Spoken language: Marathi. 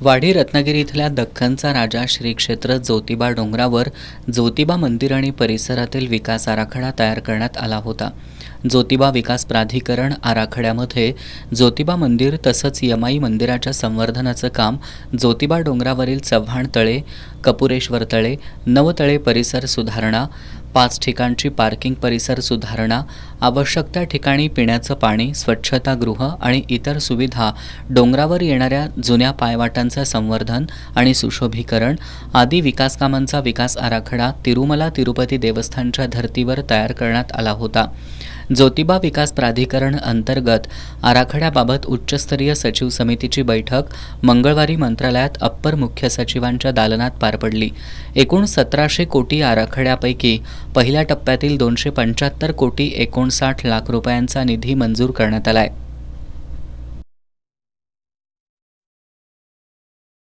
वाडी रत्नागिरी इथल्या दख्खनचा राजा श्री क्षेत्र ज्योतिबा डोंगरावर ज्योतिबा मंदिर आणि परिसरातील विकास आराखडा तयार करण्यात आला होता. ज्योतिबा विकास प्राधिकरण आराखड्यामध्ये ज्योतिबा मंदिर तसंच यमाई मंदिराच्या संवर्धनाचं काम, ज्योतिबा डोंगरावरील चव्हाण तळे, कपुरेश्वर तळे, नवतळे परिसर सुधारणा, 5 ठिकाणची पार्किंग परिसर सुधारणा, आवश्यक त्या ठिकाणी पिण्याचं पाणी, स्वच्छतागृह आणि इतर सुविधा, डोंगरावर येणाऱ्या जुन्या पायवाटांचं संवर्धन आणि सुशोभीकरण आदी विकासकामांचा विकास आराखडा तिरुमला तिरुपती देवस्थानच्या धर्तीवर तयार करण्यात आला होता. ज्योतिबा विकास प्राधिकरण अंतर्गत आराखड्याबाबत उच्चस्तरीय सचिव समितीची बैठक मंगळवारी मंत्रालयात अप्पर मुख्य सचिवांच्या दालनात पार पडली. एकूण 1700 कोटी आराखड्यापैकी पहिल्या टप्प्यातील 275 कोटी 59 लाख रुपयांचा निधी मंजूर करण्यात आलाय.